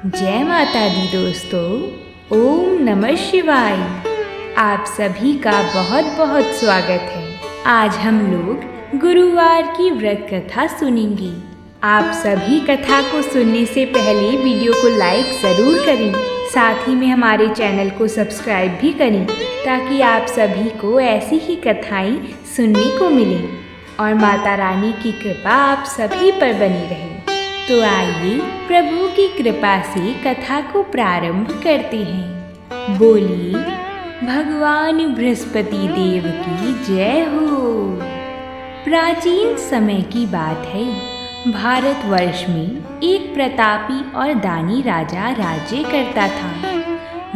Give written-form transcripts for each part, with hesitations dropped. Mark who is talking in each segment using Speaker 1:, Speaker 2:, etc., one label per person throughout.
Speaker 1: जय माता दी दोस्तों। ओम नमः शिवाय। आप सभी का बहुत बहुत स्वागत है। आज हम लोग गुरुवार की व्रत कथा सुनेंगे। आप सभी कथा को सुनने से पहले वीडियो को लाइक ज़रूर करें, साथ ही में हमारे चैनल को सब्सक्राइब भी करें ताकि आप सभी को ऐसी ही कथाएं सुनने को मिले और माता रानी की कृपा आप सभी पर बनी रहे। तो आइए प्रभु की कृपा से कथा को प्रारंभ करते हैं। बोलिए भगवान बृहस्पति देव की जय हो। प्राचीन समय की बात है। भारतवर्ष में एक प्रतापी और दानी राजा राज्य करता था।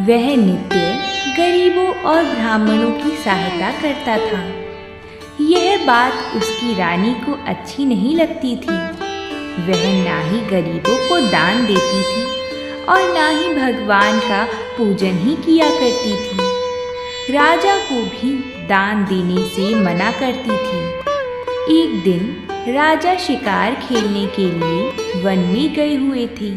Speaker 1: वह नित्य गरीबों और ब्राह्मणों की सहायता करता था। यह बात उसकी रानी को अच्छी नहीं लगती थी। वह ना ही गरीबों को दान देती थी और ना ही भगवान का पूजन ही किया करती थी। राजा को भी दान देने से मना करती थी। एक दिन राजा शिकार खेलने के लिए वन में गए हुए थे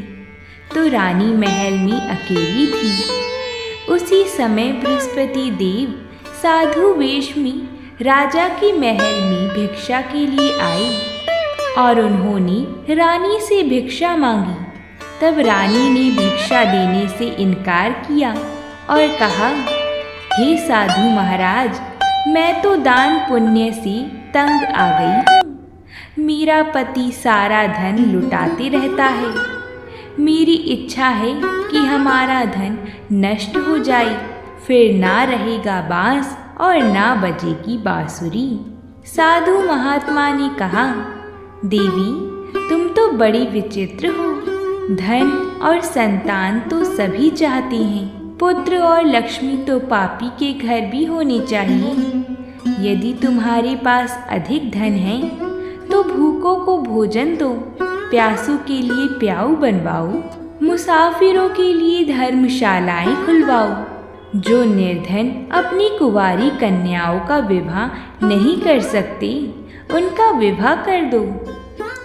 Speaker 1: तो रानी महल में अकेली थी। उसी समय बृहस्पति देव साधु वेश में राजा के महल में भिक्षा के लिए आए और उन्होंने रानी से भिक्षा मांगी। तब रानी ने भिक्षा देने से इनकार किया और कहा, हे साधु महाराज, मैं तो दान पुण्य से तंग आ गई हूँ। मेरा पति सारा धन लुटाते रहता है। मेरी इच्छा है कि हमारा धन नष्ट हो जाए, फिर ना रहेगा बांस और ना बजेगी बांसुरी। साधु महात्मा ने कहा, देवी, तुम तो बड़ी विचित्र हो। धन और संतान तो सभी चाहते हैं। पुत्र और लक्ष्मी तो पापी के घर भी होनी चाहिए। यदि तुम्हारे पास अधिक धन है तो भूखों को भोजन दो, प्यासों के लिए प्याऊ बनवाओ, मुसाफिरों के लिए धर्मशालाएं खुलवाओ। जो निर्धन अपनी कुंवारी कन्याओं का विवाह नहीं कर सकते, उनका विवाह कर दो।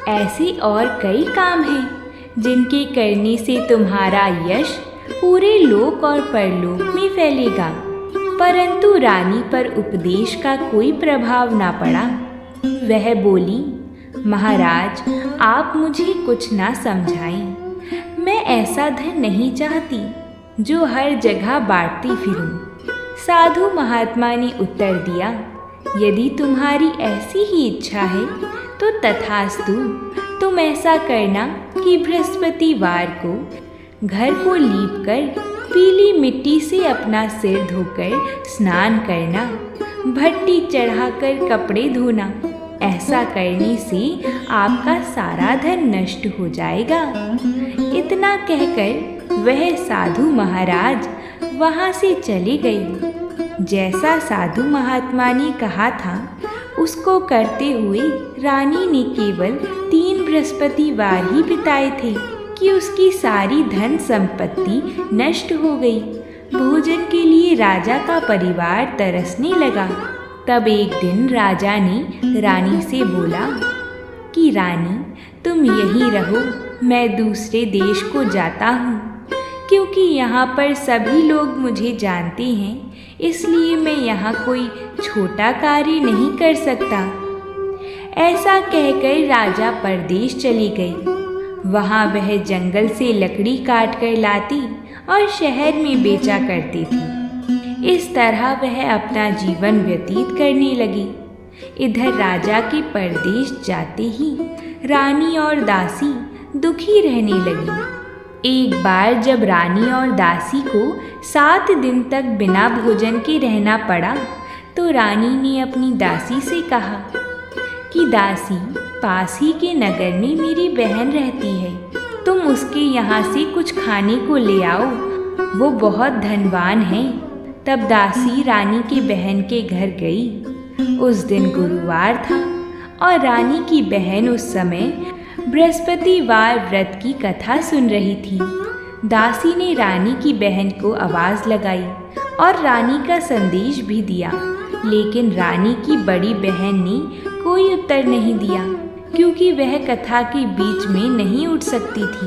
Speaker 1: ऐसे और कई काम हैं जिनके करने से तुम्हारा यश पूरे लोक और परलोक में फैलेगा। परंतु रानी पर उपदेश का कोई प्रभाव ना पड़ा। वह बोली, महाराज, आप मुझे कुछ ना समझाएं। मैं ऐसा धन नहीं चाहती जो हर जगह बांटती फिरूं। साधु महात्मा ने उत्तर दिया, यदि तुम्हारी ऐसी ही इच्छा है तो तथास्तु। तुम ऐसा करना कि बृहस्पतिवार को घर को लीपकर पीली मिट्टी से अपना सिर धोकर स्नान करना, भट्टी चढ़ाकर कपड़े धोना। ऐसा करने से आपका सारा धन नष्ट हो जाएगा। इतना कहकर वह साधु महाराज वहाँ से चले गए। जैसा साधु महात्मा ने कहा था उसको करते हुए रानी ने केवल 3 बृहस्पतिवार ही बिताए थे कि उसकी सारी धन संपत्ति नष्ट हो गई। भोजन के लिए राजा का परिवार तरसने लगा। तब एक दिन राजा ने रानी से बोला कि रानी, तुम यहीं रहो, मैं दूसरे देश को जाता हूँ। क्योंकि यहाँ पर सभी लोग मुझे जानते हैं, इसलिए मैं यहाँ कोई छोटा कार्य नहीं कर सकता। ऐसा कहकर राजा परदेश चली गई। वहाँ वह जंगल से लकड़ी काट कर लाती और शहर में बेचा करती थी। इस तरह वह अपना जीवन व्यतीत करने लगी। इधर राजा के परदेश जाते ही रानी और दासी दुखी रहने लगी। एक बार जब रानी और दासी को 7 दिन तक बिना भोजन के रहना पड़ा तो रानी ने अपनी दासी से कहा कि दासी, पास ही के नगर में मेरी बहन रहती है, तुम उसके यहाँ से कुछ खाने को ले आओ, वो बहुत धनवान है। तब दासी रानी की बहन के घर गई। उस दिन गुरुवार था और रानी की बहन उस समय बृहस्पतिवार व्रत की कथा सुन रही थी। दासी ने रानी की बहन को आवाज़ लगाई और रानी का संदेश भी दिया, लेकिन रानी की बड़ी बहन ने कोई उत्तर नहीं दिया क्योंकि वह कथा के बीच में नहीं उठ सकती थी।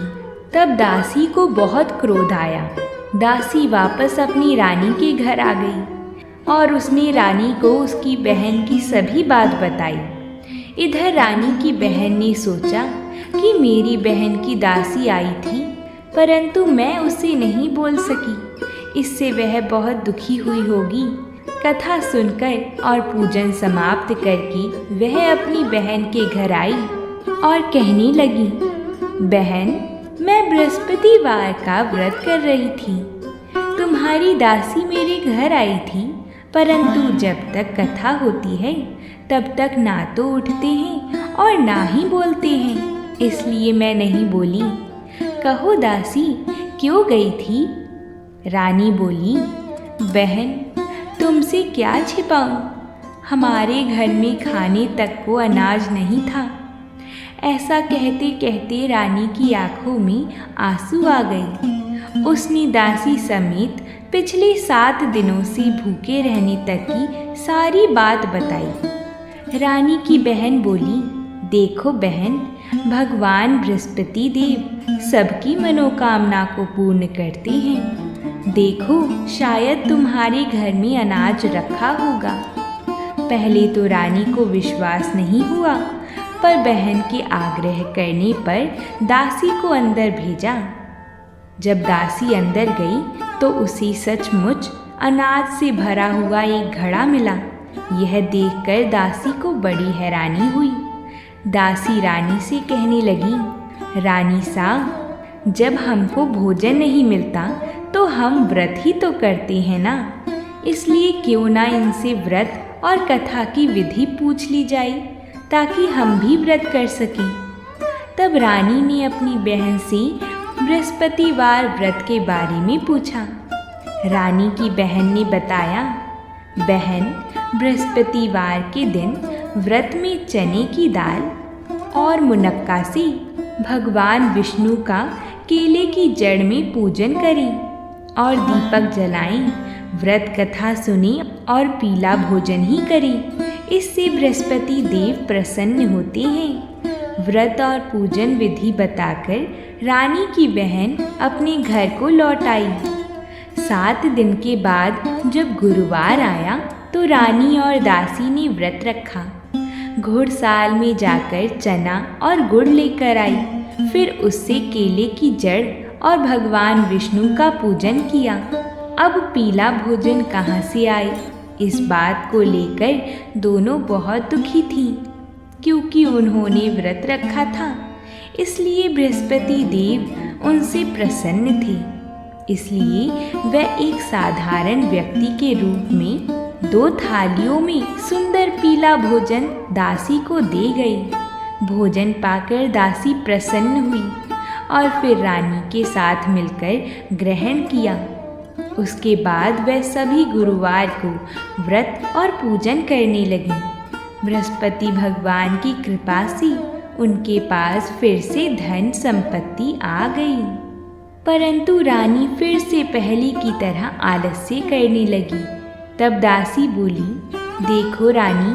Speaker 1: तब दासी को बहुत क्रोध आया। दासी वापस अपनी रानी के घर आ गई और उसने रानी को उसकी बहन की सभी बात बताई। इधर रानी की बहन ने सोचा कि मेरी बहन की दासी आई थी, परंतु मैं उसे नहीं बोल सकी, इससे वह बहुत दुखी हुई होगी। कथा सुनकर और पूजन समाप्त करके वह अपनी बहन के घर आई और कहने लगी, बहन, मैं बृहस्पतिवार का व्रत कर रही थी। तुम्हारी दासी मेरे घर आई थी, परंतु जब तक कथा होती है तब तक ना तो उठते हैं और ना ही बोलते हैं, इसलिए मैं नहीं बोली। कहो दासी, क्यों गई थी? रानी बोली, बहन, तुमसे क्या छिपाऊं? हमारे घर में खाने तक को अनाज नहीं था। ऐसा कहते कहते रानी की आंखों में आंसू आ गए। उसने दासी समेत पिछले 7 दिनों से भूखे रहने तक की सारी बात बताई। रानी की बहन बोली, देखो बहन, भगवान बृहस्पति देव सबकी मनोकामना को पूर्ण करते हैं। देखो, शायद तुम्हारे घर में अनाज रखा होगा। पहले तो रानी को विश्वास नहीं हुआ, पर बहन के आग्रह करने पर दासी को अंदर भेजा। जब दासी अंदर गई तो उसे सचमुच अनाज से भरा हुआ एक घड़ा मिला। यह देखकर दासी को बड़ी हैरानी हुई। दासी रानी से कहने लगी, रानी साहब, जब हमको भोजन नहीं मिलता तो हम व्रत ही तो करते हैं ना, इसलिए क्यों ना इनसे व्रत और कथा की विधि पूछ ली जाए ताकि हम भी व्रत कर सकें। तब रानी ने अपनी बहन से बृहस्पतिवार व्रत के बारे में पूछा। रानी की बहन ने बताया, बहन, बृहस्पतिवार के दिन व्रत में चने की दाल और मुनक्का से भगवान विष्णु का केले की जड़ में पूजन करें और दीपक जलाएं, व्रत कथा सुने और पीला भोजन ही करें। इससे बृहस्पति देव प्रसन्न होते हैं। व्रत और पूजन विधि बताकर रानी की बहन अपने घर को लौट आई। 7 दिन के बाद जब गुरुवार आया तो रानी और दासी ने व्रत रखा। घुड़साल में जाकर चना और गुड़ लेकर आई, फिर उससे केले की जड़ और भगवान विष्णु का पूजन किया। अब पीला भोजन कहाँ से आए, इस बात को लेकर दोनों बहुत दुखी थीं, क्योंकि उन्होंने व्रत रखा था, इसलिए बृहस्पति देव उनसे प्रसन्न थे। इसलिए वह एक साधारण व्यक्ति के रूप में 2 थालियों में सुंदर पीला भोजन दासी को दे गई। भोजन पाकर दासी प्रसन्न हुई और फिर रानी के साथ मिलकर ग्रहण किया। उसके बाद वह सभी गुरुवार को व्रत और पूजन करने लगी। बृहस्पति भगवान की कृपा से उनके पास फिर से धन संपत्ति आ गई, परंतु रानी फिर से पहले की तरह आलस्य करने लगी। तब दासी बोली, देखो रानी,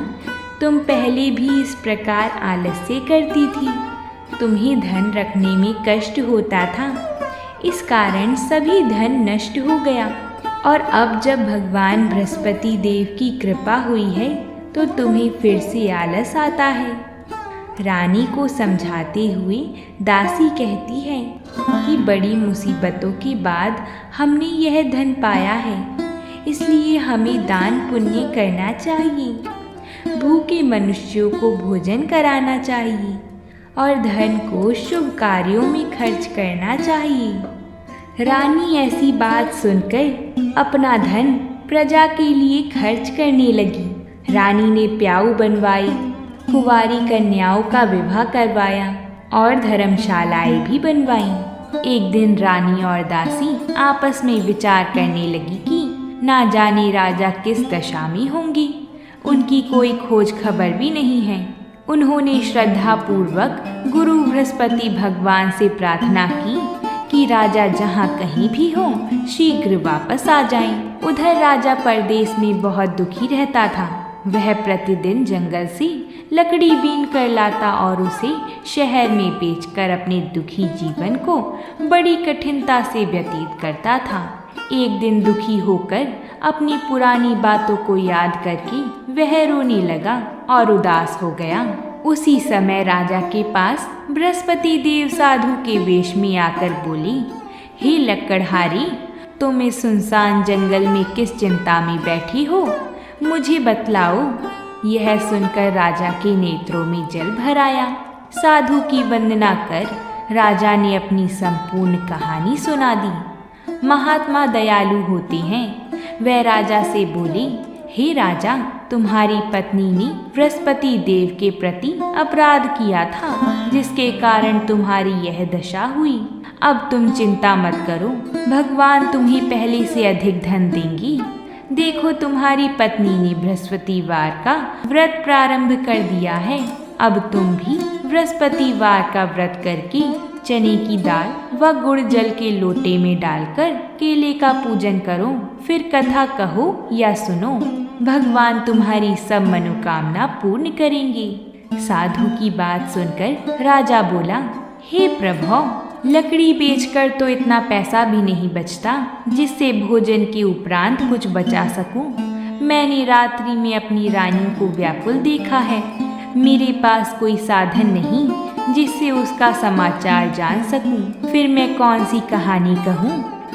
Speaker 1: तुम पहले भी इस प्रकार आलस्य करती थी। तुम्हें धन रखने में कष्ट होता था, इस कारण सभी धन नष्ट हो गया, और अब जब भगवान बृहस्पति देव की कृपा हुई है तो तुम्हें फिर से आलस आता है। रानी को समझाते हुए दासी कहती है कि बड़ी मुसीबतों के बाद हमने यह धन पाया है, इसलिए हमें दान पुण्य करना चाहिए, भूखे मनुष्यों को भोजन कराना चाहिए और धन को शुभ कार्यों में खर्च करना चाहिए। रानी ऐसी बात सुनकर अपना धन प्रजा के लिए खर्च करने लगी। रानी ने प्याऊ बनवाई, कुंवारी कन्याओं का विवाह करवाया और धर्मशालाएं भी बनवाईं। एक दिन रानी और दासी आपस में विचार करने लगी कि ना जाने राजा किस दशा में होंगे, उनकी कोई खोज खबर भी नहीं है। उन्होंने श्रद्धा पूर्वक गुरु बृहस्पति भगवान से प्रार्थना की कि राजा जहाँ कहीं भी हो शीघ्र वापस आ जाएं। उधर राजा परदेश में बहुत दुखी रहता था। वह प्रतिदिन जंगल से लकड़ी बीन कर लाता और उसे शहर में बेचकर अपने दुखी जीवन को बड़ी कठिनता से व्यतीत करता था। एक दिन दुखी होकर अपनी पुरानी बातों को याद करके वह रोने लगा और उदास हो गया। उसी समय राजा के पास बृहस्पति देव साधु के वेश में आकर बोले, हे लकड़हारी, तुम इस सुनसान जंगल में किस चिंता में बैठी हो, मुझे बतलाओ। यह सुनकर राजा के नेत्रों में जल भर आया। साधु की वंदना कर राजा ने अपनी संपूर्ण कहानी सुना दी। महात्मा दयालु होते हैं। वह राजा से बोले, हे राजा, तुम्हारी पत्नी ने बृहस्पति देव के प्रति अपराध किया था, जिसके कारण तुम्हारी यह दशा हुई। अब तुम चिंता मत करो, भगवान तुम्हें पहले से अधिक धन देंगी। देखो, तुम्हारी पत्नी ने बृहस्पतिवार का व्रत प्रारंभ कर दिया है। अब तुम भी बृहस्पतिवार का व्रत करके चने की दाल व गुड़ जल के लोटे में डालकर केले का पूजन करो, फिर कथा कहो या सुनो। भगवान तुम्हारी सब मनोकामना पूर्ण करेंगे। साधु की बात सुनकर राजा बोला, हे प्रभु, लकड़ी बेचकर तो इतना पैसा भी नहीं बचता जिससे भोजन के उपरांत कुछ बचा सकूं। मैंने रात्रि में अपनी रानी को व्याकुल देखा है। मेरे पास कोई साधन नहीं जिससे उसका समाचार जान सकूं। फिर मैं कौन सी कहानी कहूं,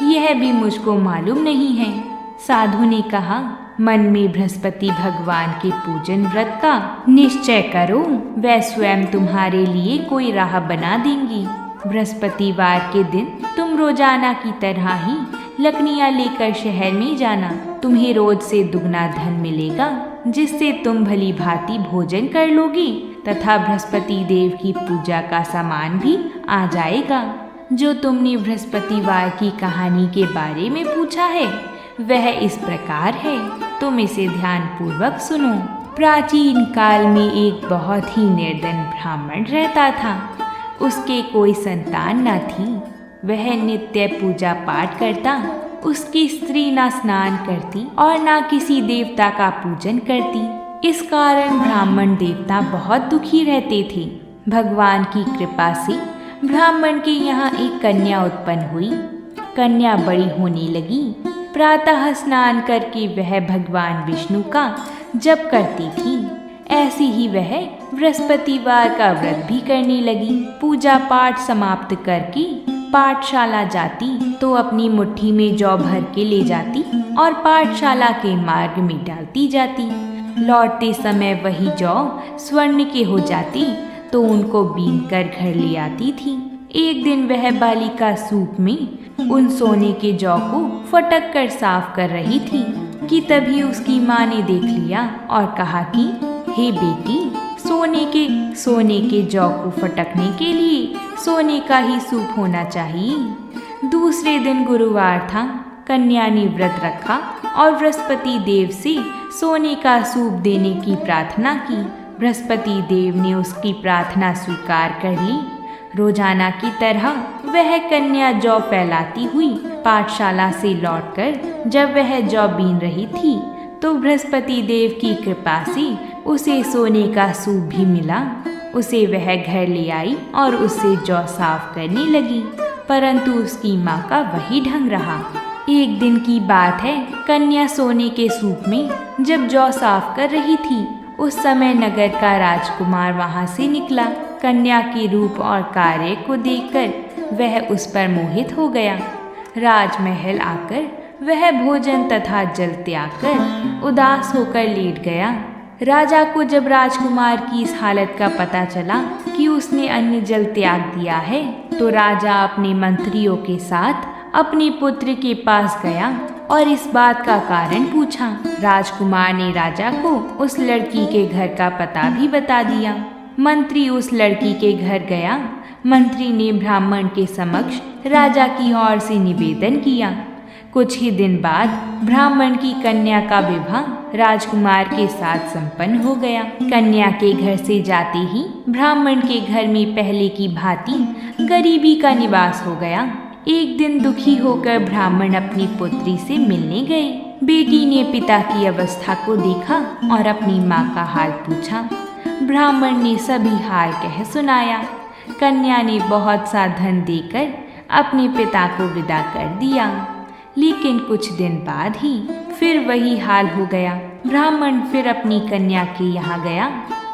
Speaker 1: यह भी मुझको मालूम नहीं है। साधु ने कहा, मन में बृहस्पति भगवान के पूजन व्रत का निश्चय करो, वह स्वयं तुम्हारे लिए कोई राह बना देंगी। बृहस्पतिवार के दिन तुम रोजाना की तरह ही लकड़ियाँ लेकर शहर में जाना। तुम्हें रोज से दुगना धन मिलेगा, जिससे तुम भली भांति भोजन कर लोगी तथा बृहस्पति देव की पूजा का सामान भी आ जाएगा। जो तुमने बृहस्पतिवार की कहानी के बारे में पूछा है वह इस प्रकार है, तुम इसे ध्यान पूर्वक सुनो। प्राचीन काल में एक बहुत ही निर्धन ब्राह्मण रहता था। उसके कोई संतान न थी। वह नित्य पूजा पाठ करता। उसकी स्त्री ना स्नान करती और ना किसी देवता का पूजन करती। इस कारण ब्राह्मण देवता बहुत दुखी रहते थे। भगवान की कृपा से ब्राह्मण के यहाँ एक कन्या उत्पन्न हुई। कन्या बड़ी होने लगी। प्रातः स्नान करके वह भगवान विष्णु का जप करती थी। ऐसी ही वह बृहस्पतिवार का व्रत भी करने लगी। पूजा पाठ समाप्त करके पाठशाला जाती तो अपनी मुट्ठी में जौ भर के ले जाती और पाठशाला के मार्ग में डालती जाती। लौटते समय वही जौ स्वर्ण के हो जाती तो उनको बीन कर घर ले आती थी। एक दिन वह बालिका सूप में उन सोने के जौ को फटक कर साफ कर रही थी कि तभी उसकी माँ ने देख लिया और कहा कि हे बेटी, सोने के जौ को फटकने के लिए सोने का ही सूप होना चाहिए। दूसरे दिन गुरुवार था। कन्या ने व्रत रखा और बृहस्पति देव से सोने का सूप देने की प्रार्थना की। बृहस्पति देव ने उसकी प्रार्थना स्वीकार कर ली। रोजाना की तरह वह कन्या जौ फैलाती हुई पाठशाला से लौटकर जब वह जौ बीन रही थी तो बृहस्पति देव की कृपा से उसे सोने का सूप भी मिला। उसे वह घर ले आई और उससे जौ साफ करने लगी, परंतु उसकी माँ का वही ढंग रहा। एक दिन की बात है, कन्या सोने के सूप में जब जौ साफ कर रही थी उस समय नगर का राजकुमार वहाँ से निकला। कन्या के रूप और कार्य को देखकर वह उस पर मोहित हो गया। राजमहल आकर वह भोजन तथा जल त्याग कर उदास होकर लेट गया। राजा को जब राजकुमार की इस हालत का पता चला कि उसने अन्न जल त्याग दिया है तो राजा अपने मंत्रियों के साथ अपने पुत्र के पास गया और इस बात का कारण पूछा। राजकुमार ने राजा को उस लड़की के घर का पता भी बता दिया। मंत्री उस लड़की के घर गया। मंत्री ने ब्राह्मण के समक्ष राजा की ओर से निवेदन किया। कुछ ही दिन बाद ब्राह्मण की कन्या का विवाह राजकुमार के साथ संपन्न हो गया। कन्या के घर से जाते ही ब्राह्मण के घर में पहले की भांति गरीबी का निवास हो गया। एक दिन दुखी होकर ब्राह्मण अपनी पुत्री से मिलने गए। बेटी ने पिता की अवस्था को देखा और अपनी माँ का हाल पूछा। ब्राह्मण ने सभी हाल कह सुनाया। कन्या ने बहुत सा धन देकर अपने पिता को विदा कर दिया, लेकिन कुछ दिन बाद ही फिर वही हाल हो गया। ब्राह्मण फिर अपनी कन्या के यहाँ गया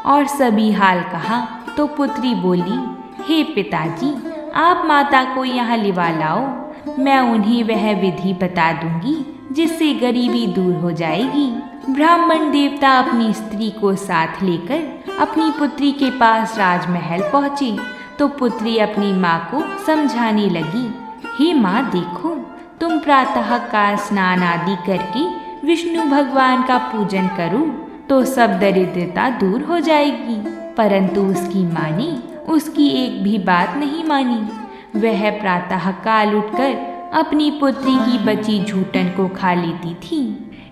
Speaker 1: और सभी हाल कहा तो पुत्री बोली, हे पिताजी, आप माता को यहाँ लिवा लाओ, मैं उन्हें वह विधि बता दूंगी जिससे गरीबी दूर हो जाएगी। ब्राह्मण देवता अपनी स्त्री को साथ लेकर अपनी पुत्री के पास राजमहल पहुँचे तो पुत्री अपनी माँ को समझाने लगी, हे माँ देखो, तुम प्रातः काल स्नान आदि करके विष्णु भगवान का पूजन करो तो सब दरिद्रता दूर हो जाएगी। परंतु उसकी माँ ने उसकी एक भी बात नहीं मानी। वह प्रातः काल उठकर अपनी पुत्री की बची झूठन को खा लेती थी।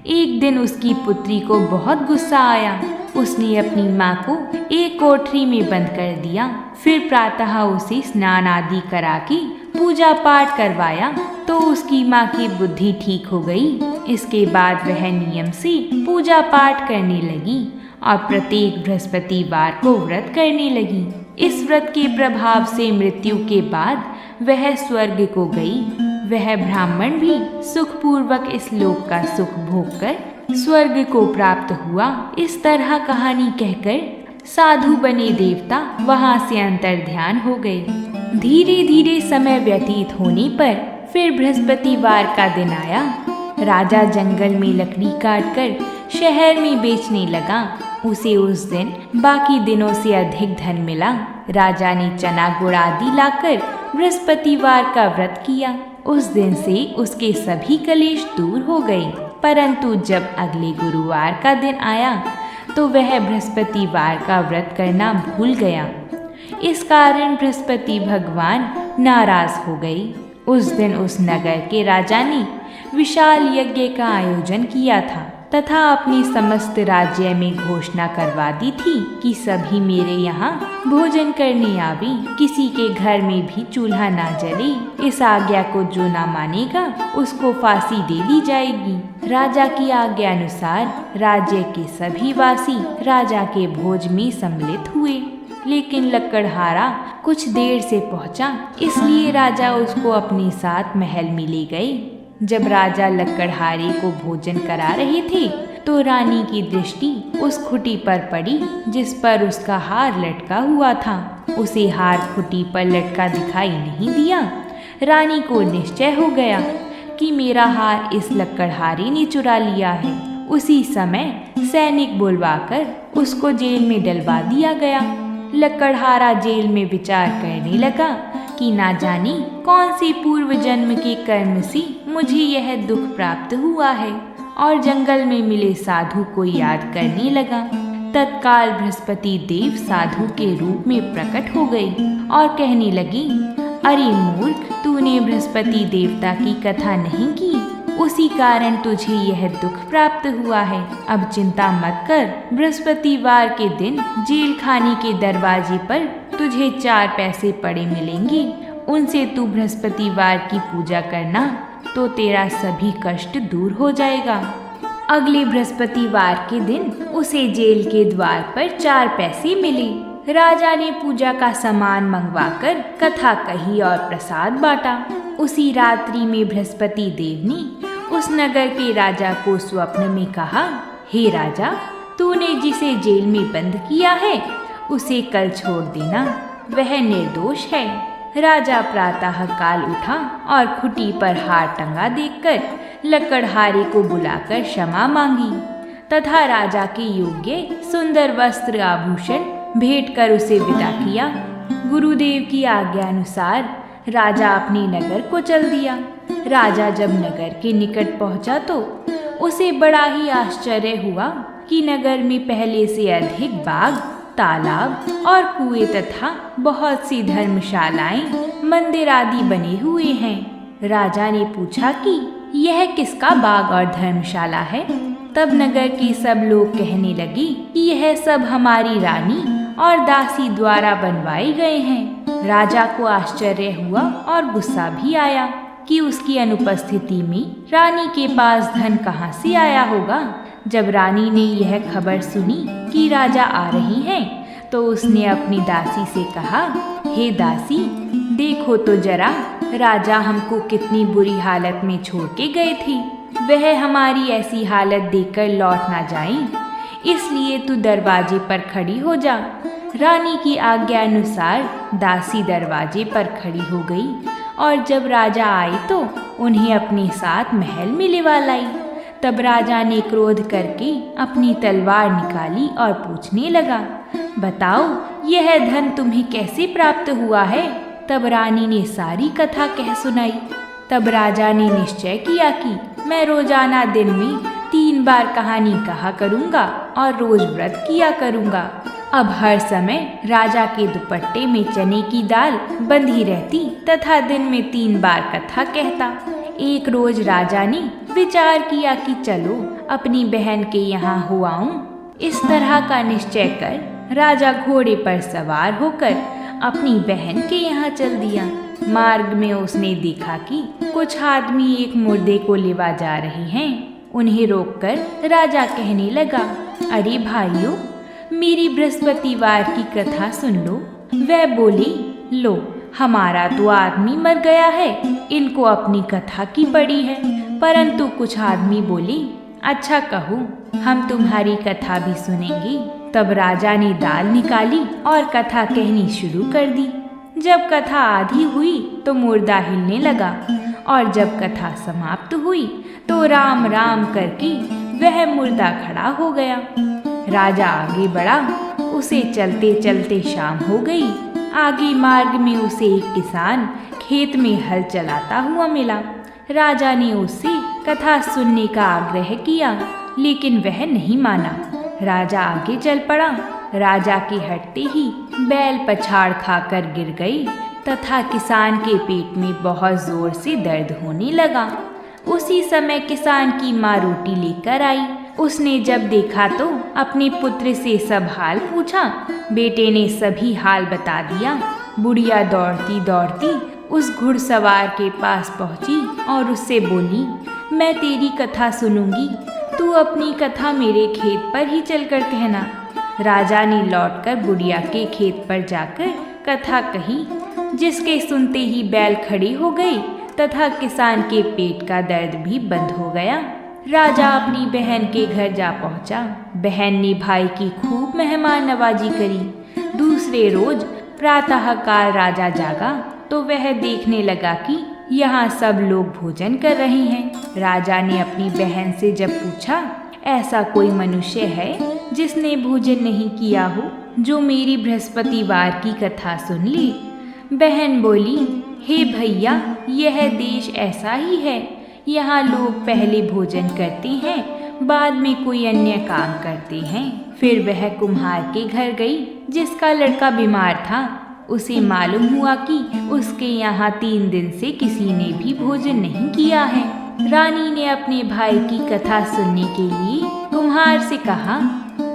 Speaker 1: एक दिन उसकी पुत्री को बहुत गुस्सा आया। उसने अपनी माँ को एक कोठरी में बंद कर दिया। फिर प्रातः उसे स्नान आदि करा के पूजा पाठ करवाया तो उसकी माँ की बुद्धि ठीक हो गई। इसके बाद वह नियम से पूजा पाठ करने लगी और प्रत्येक बृहस्पतिवार को व्रत करने लगी। इस व्रत के प्रभाव से मृत्यु के बाद वह स्वर्ग को गई। वह ब्राह्मण भी सुखपूर्वक इस लोक का सुख भोगकर स्वर्ग को प्राप्त हुआ। इस तरह कहानी कहकर साधु बने देवता वहां से अंतर ध्यान हो गए। धीरे धीरे समय व्यतीत होने पर फिर बृहस्पतिवार का दिन आया। राजा जंगल में लकड़ी काटकर शहर में बेचने लगा। उसे उस दिन बाकी दिनों से अधिक धन मिला। राजा ने चना गुड़ आदि लाकर बृहस्पतिवार का व्रत किया। उस दिन से उसके सभी कलेश दूर हो गए। परंतु जब अगले गुरुवार का दिन आया तो वह बृहस्पतिवार का व्रत करना भूल गया। इस कारण बृहस्पति भगवान नाराज हो गए। उस दिन उस नगर के राजा ने विशाल यज्ञ का आयोजन किया था तथा अपने समस्त राज्य में घोषणा करवा दी थी कि सभी मेरे यहाँ भोजन करने आवे, किसी के घर में भी चूल्हा ना जले। इस आज्ञा को जो ना मानेगा उसको फांसी दे दी जाएगी। राजा की आज्ञा अनुसार राज्य के सभी वासी राजा के भोज में सम्मिलित हुए, लेकिन लकड़हारा कुछ देर से पहुंचा, इसलिए राजा उसको अपने साथ महल में ले गए। जब राजा लकड़हारे को भोजन करा रहे थे तो रानी की दृष्टि उस खुटी पर पड़ी जिस पर उसका हार लटका हुआ था। उसे हार खुटी पर लटका दिखाई नहीं दिया। रानी को निश्चय हो गया कि मेरा हार इस लकड़हारे ने चुरा लिया है। उसी समय सैनिक बुलवाकर उसको जेल में डलवा दिया गया। लकड़हारा जेल में विचार करने लगा कि ना जाने कौन से पूर्व जन्म के कर्म से मुझे यह दुख प्राप्त हुआ है, और जंगल में मिले साधु को याद करने लगा। तत्काल बृहस्पति देव साधु के रूप में प्रकट हो गए और कहने लगी, अरे मूर्ख, तूने बृहस्पति देवता की कथा नहीं की, उसी कारण तुझे यह दुख प्राप्त हुआ है। अब चिंता मत कर, बृहस्पतिवार के दिन जेल खाने के दरवाजे पर तुझे 4 पैसे पड़े मिलेंगे। उनसे तू बृहस्पतिवार की पूजा करना तो तेरा सभी कष्ट दूर हो जाएगा। अगले बृहस्पतिवार के दिन उसे जेल के द्वार पर 4 पैसे मिले। राजा ने पूजा का सामान मंगवाकर कथा कही और प्रसाद बांटा। उसी रात्रि में बृहस्पति देव ने उस नगर के राजा को स्वप्न में कहा, हे राजा, तूने जिसे जेल में बंद किया है उसे कल छोड़ देना, वह निर्दोष है। राजा प्रातः काल उठा और खुटी पर हार टंगा देखकर लकड़हारे को बुलाकर क्षमा मांगी तथा राजा के योग्य सुंदर वस्त्र आभूषण भेंट कर उसे विदा किया। गुरुदेव की आज्ञा अनुसार राजा अपने नगर को चल दिया। राजा जब नगर के निकट पहुंचा तो उसे बड़ा ही आश्चर्य हुआ कि नगर में पहले से अधिक बाग, तालाब और कुएं तथा बहुत सी धर्मशालाएं, मंदिर आदि बने हुए हैं। राजा ने पूछा कि यह किसका बाग और धर्मशाला है। तब नगर के सब लोग कहने लगे कि यह सब हमारी रानी और दासी द्वारा बनवाए गए हैं। राजा को आश्चर्य हुआ और गुस्सा भी आया। कि उसकी अनुपस्थिति में रानी के पास धन कहाँ से आया होगा। जब रानी ने यह खबर सुनी कि राजा आ रही हैं, तो उसने अपनी दासी से कहा, हे दासी, देखो तो जरा, राजा हमको कितनी बुरी हालत में छोड़ के गए थे। वह हमारी ऐसी हालत देखकर लौट ना जाएं, इसलिए तू दरवाजे पर खड़ी हो जा। रानी की आज्ञा अनुसार दासी दरवाजे पर खड़ी हो गई और जब राजा आए तो उन्हें अपने साथ महल में लिवा लाई। तब राजा ने क्रोध करके अपनी तलवार निकाली और पूछने लगा, बताओ यह धन तुम्हें कैसे प्राप्त हुआ है। तब रानी ने सारी कथा कह सुनाई। तब राजा ने निश्चय किया कि मैं रोजाना दिन में 3 बार कहानी कहा करूँगा और रोज व्रत किया करूँगा। अब हर समय राजा के दुपट्टे में चने की दाल बंधी रहती तथा दिन में 3 बार कथा कहता। एक रोज राजा ने विचार किया कि चलो अपनी बहन के यहाँ हो आऊं। इस तरह का निश्चय कर राजा घोड़े पर सवार होकर अपनी बहन के यहाँ चल दिया। मार्ग में उसने देखा कि कुछ आदमी एक मुर्दे को लेवा जा रहे हैं। उन्हें रोककर राजा कहने लगा, अरे भाइयों, मेरी बृहस्पतिवार की कथा सुन लो। वह बोली, लो, हमारा तो आदमी मर गया है, इनको अपनी कथा की पड़ी है। परंतु कुछ आदमी बोले, अच्छा कहो, हम तुम्हारी कथा भी सुनेंगे। तब राजा ने दाल निकाली और कथा कहनी शुरू कर दी। जब कथा आधी हुई तो मुर्दा हिलने लगा और जब कथा समाप्त हुई तो राम राम करके वह मुर्दा खड़ा हो गया। राजा आगे बढ़ा। उसे चलते चलते शाम हो गई। आगे मार्ग में उसे एक किसान खेत में हल चलाता हुआ मिला। राजा ने उससे कथा सुनने का आग्रह किया, लेकिन वह नहीं माना। राजा आगे चल पड़ा। राजा के हटते ही बैल पछाड़ खाकर गिर गई तथा किसान के पेट में बहुत जोर से दर्द होने लगा। उसी समय किसान की माँ रोटी लेकर आई। उसने जब देखा तो अपने पुत्र से सब हाल पूछा। बेटे ने सभी हाल बता दिया। बुढ़िया दौड़ती दौड़ती उस घुड़सवार के पास पहुंची और उससे बोली, मैं तेरी कथा सुनूंगी, तू अपनी कथा मेरे खेत पर ही चलकर कहना। राजा ने लौटकर बुढ़िया के खेत पर जाकर कथा कही, जिसके सुनते ही बैल खड़ी हो गई तथा किसान के पेट का दर्द भी बंद हो गया। राजा अपनी बहन के घर जा पहुंचा। बहन ने भाई की खूब मेहमान नवाजी करी। दूसरे रोज प्रातःकाल राजा जागा तो वह देखने लगा कि यहाँ सब लोग भोजन कर रहे हैं। राजा ने अपनी बहन से जब पूछा, ऐसा कोई मनुष्य है जिसने भोजन नहीं किया हो, जो मेरी बृहस्पतिवार की कथा सुन ले। बहन बोली, हे भैया, यह देश ऐसा ही है। यहाँ लोग पहले भोजन करते हैं, बाद में कोई अन्य काम करते हैं। फिर वह कुम्हार के घर गई जिसका लड़का बीमार था। उसे मालूम हुआ कि उसके यहाँ 3 दिन से किसी ने भी भोजन नहीं किया है। रानी ने अपने भाई की कथा सुनने के लिए कुम्हार से कहा।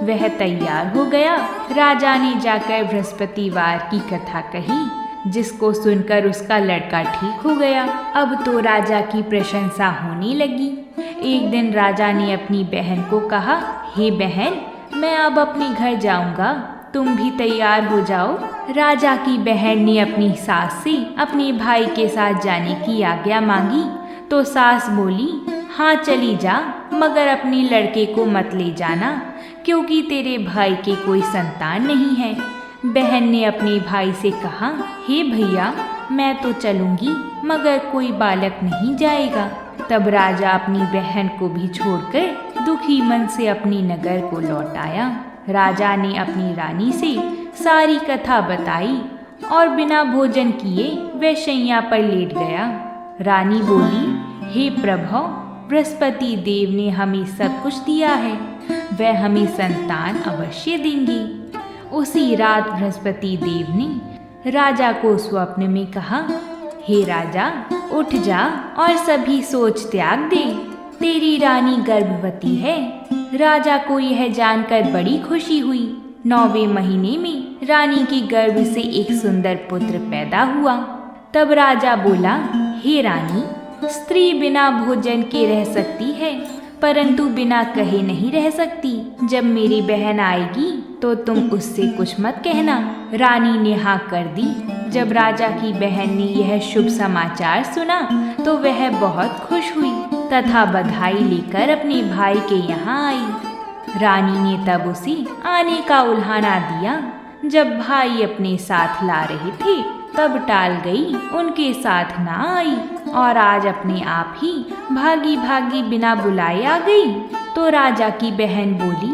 Speaker 1: वह तैयार हो गया। राजा ने जाकर बृहस्पतिवार की कथा कही, जिसको सुनकर उसका लड़का ठीक हो गया। अब तो राजा की प्रशंसा होने लगी। एक दिन राजा ने अपनी बहन को कहा, हे बहन, मैं अब अपने घर जाऊंगा, तुम भी तैयार हो जाओ। राजा की बहन ने अपनी सास से अपने भाई के साथ जाने की आज्ञा मांगी तो सास बोली, हाँ चली जा, मगर अपने लड़के को मत ले जाना, क्योंकि तेरे भाई के कोई संतान नहीं है। बहन ने अपने भाई से कहा, हे भैया, मैं तो चलूंगी, मगर कोई बालक नहीं जाएगा। तब राजा अपनी बहन को भी छोड़कर दुखी मन से अपनी नगर को लौट आया। राजा ने अपनी रानी से सारी कथा बताई और बिना भोजन किए वह शैया पर लेट गया। रानी बोली, हे प्रभु, बृहस्पति देव ने हमें सब कुछ दिया है, वह हमें संतान अवश्य देंगे। उसी रात बृहस्पति देव ने राजा को स्वप्न में कहा, हे राजा, उठ जा और सभी सोच त्याग दे, तेरी रानी गर्भवती है। राजा को यह जानकर बड़ी खुशी हुई। 9वें महीने में रानी के गर्भ से एक सुंदर पुत्र पैदा हुआ। तब राजा बोला, हे रानी, स्त्री बिना भोजन के रह सकती है, परंतु बिना कहे नहीं रह सकती। जब मेरी बहन आएगी तो तुम उससे कुछ मत कहना। रानी ने हाँ कर दी। जब राजा की बहन ने यह शुभ समाचार सुना तो वह बहुत खुश हुई तथा बधाई लेकर अपने भाई के यहाँ आई। रानी ने तब उसे आने का उल्हाना दिया। जब भाई अपने साथ ला रहे थे तब टाल गई, उनके साथ ना आई और आज अपने आप ही भागी भागी बिना बुलाए आ गई। तो राजा की बहन बोली,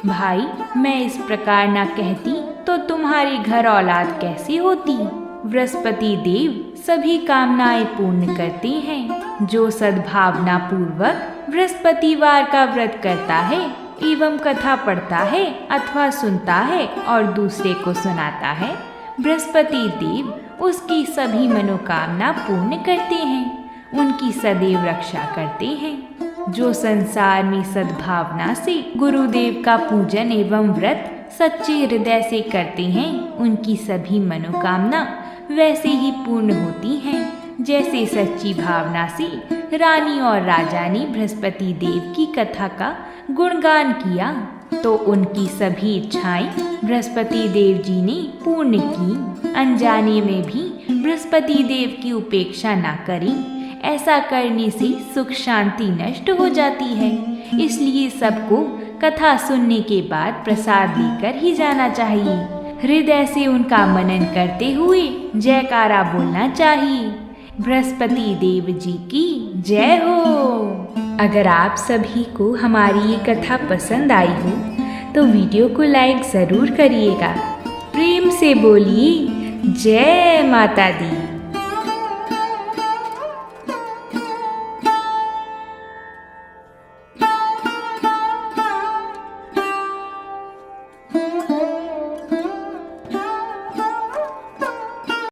Speaker 1: भाई मैं इस प्रकार ना कहती तो तुम्हारे घर औलाद कैसे होती। बृहस्पति देव सभी कामनाएं पूर्ण करते हैं। जो सद्भावना पूर्वक बृहस्पतिवार का व्रत करता है एवं कथा पढ़ता है अथवा सुनता है और दूसरे को सुनाता है, बृहस्पति देव उसकी सभी मनोकामना पूर्ण करते हैं, उनकी सदैव रक्षा करते हैं। जो संसार में सद्भावना से गुरुदेव का पूजन एवं व्रत सच्चे हृदय से करते हैं, उनकी सभी मनोकामना वैसे ही पूर्ण होती हैं जैसे सच्ची भावना से रानी और राजा ने बृहस्पति देव की कथा का गुणगान किया तो उनकी सभी इच्छाएं बृहस्पति देव जी ने पूर्ण की। अनजाने में भी बृहस्पति देव की उपेक्षा ना करें, ऐसा करने से सुख शांति नष्ट हो जाती है। इसलिए सबको कथा सुनने के बाद प्रसाद लेकर ही जाना चाहिए। हृदय से उनका मनन करते हुए जयकारा बोलना चाहिए। बृहस्पति देव जी की जय हो। अगर आप सभी को हमारी ये कथा पसंद आई हो तो वीडियो को लाइक ज़रूर करिएगा। प्रेम से बोलिए जय माता दी।